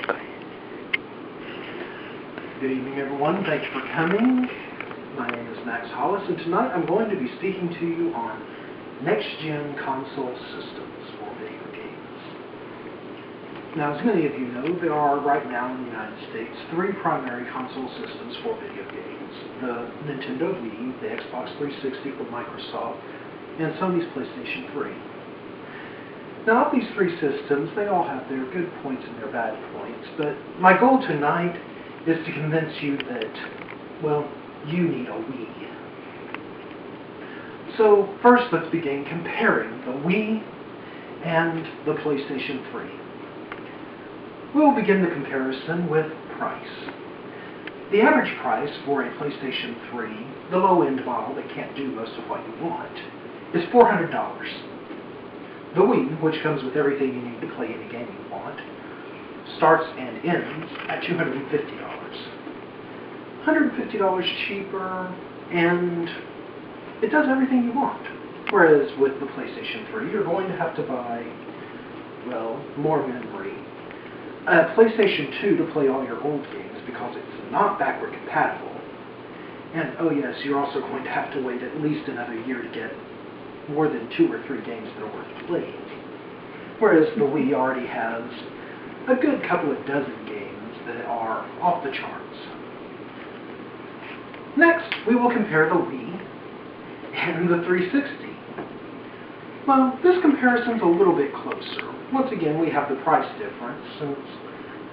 Good evening, everyone. Thanks for coming. My name is Max Hollis, and tonight I'm going to be speaking to you on next-gen console systems for video games. Now, as many of you know, there are right now in the United States 3 primary console systems for video games. The Nintendo Wii, the Xbox 360 from Microsoft, and Sony's PlayStation 3. Now, of these 3 systems, they all have their good points and their bad points, but my goal tonight is to convince you that, well, you need a Wii. So, first let's begin comparing the Wii and the PlayStation 3. We'll begin the comparison with price. The average price for a PlayStation 3, the low-end model that can't do most of what you want, is $400. The Wii, which comes with everything you need to play any game you want, starts and ends at $250. $150 cheaper, and it does everything you want. Whereas with the PlayStation 3, you're going to have to buy, well, more memory. A PlayStation 2 to play all your old games because it's not backward compatible. And, oh yes, you're also going to have to wait at least another year to get more than 2 or 3 games that are worth playing. Whereas the Wii already has a good couple of dozen games that are off the charts. Next, we will compare the Wii and the 360. Well, this comparison's a little bit closer. Once again, we have the price difference, since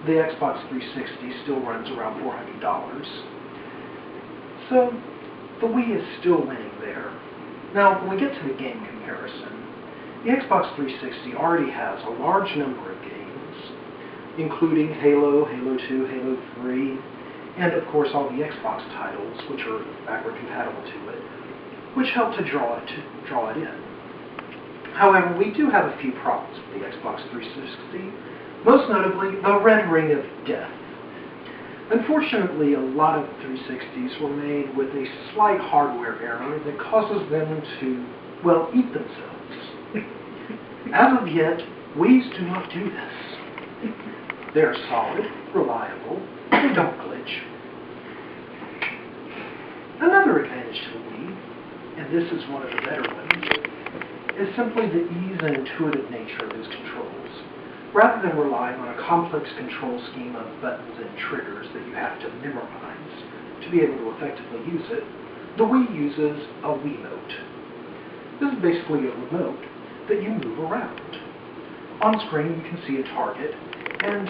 the Xbox 360 still runs around $400. So, the Wii is still winning there. Now, when we get to the game comparison, the Xbox 360 already has a large number of games, including Halo, Halo 2, Halo 3, and of course all the Xbox titles, which are backward compatible to it, which help to draw it in. However, we do have a few problems with the Xbox 360, most notably the red ring of death. Unfortunately, a lot of 360s were made with a slight hardware error that causes them to, well, eat themselves. As of yet, Wii's do not do this. They're solid, reliable, they don't glitch. Another advantage to the Wii, and this is one of the better ones, is simply the ease and intuitive nature of its controls. Rather than relying on a complex control scheme of buttons and triggers that you have to memorize to be able to effectively use it, the Wii uses a Wiimote. This is basically a remote that you move around. On screen you can see a target, and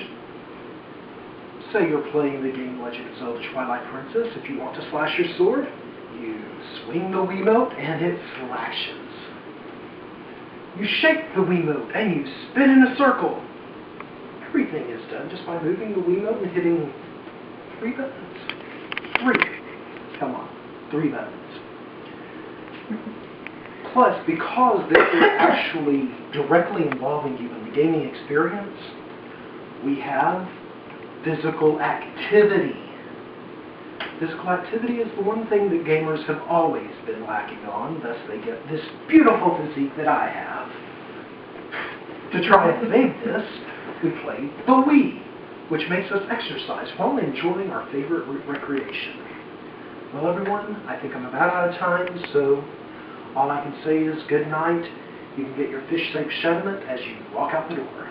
say you're playing the game Legend of Zelda Twilight Princess. If you want to slash your sword, you swing the Wiimote and it slashes. You shake the Wiimote and you spin in a circle. Everything is done just by moving the Wiimote and hitting 3 buttons. 3. Come on, 3 buttons. Plus, because this is actually directly involving you in the gaming experience, we have physical activity. Physical activity is the one thing that gamers have always been lacking on, thus they get this beautiful physique that I have. To try and evade this, we play the Wii, which makes us exercise while enjoying our favorite recreation. Well, everyone, I think I'm about out of time, so all I can say is good night. You can get your fish safe settlement as you walk out the door.